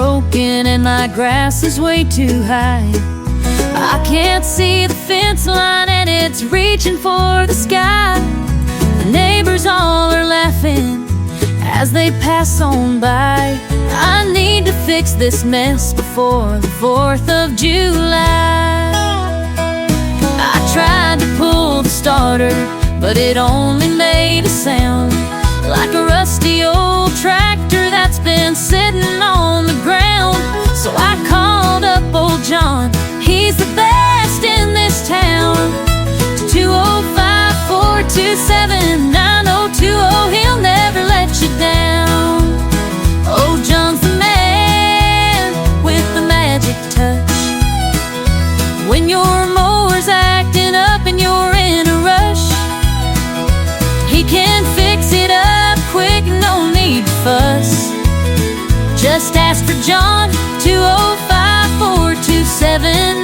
broken and my grass is way too high. I can't see the fence line and it's reaching for the sky. The neighbors all are laughing as they pass on by. I need to fix this mess before the 4th of July. I tried to pull the starter, but it only made a sound like a rusty old tractor that's been sitting on the ground. So I called up old John, he's the best in this town. 205-427-9020, he'll never let you down. Old John's the man with the magic touch. When your mower's acting up and you're in a rush, he can fix it up quick, no need to fuss. Just ask for John, 205-427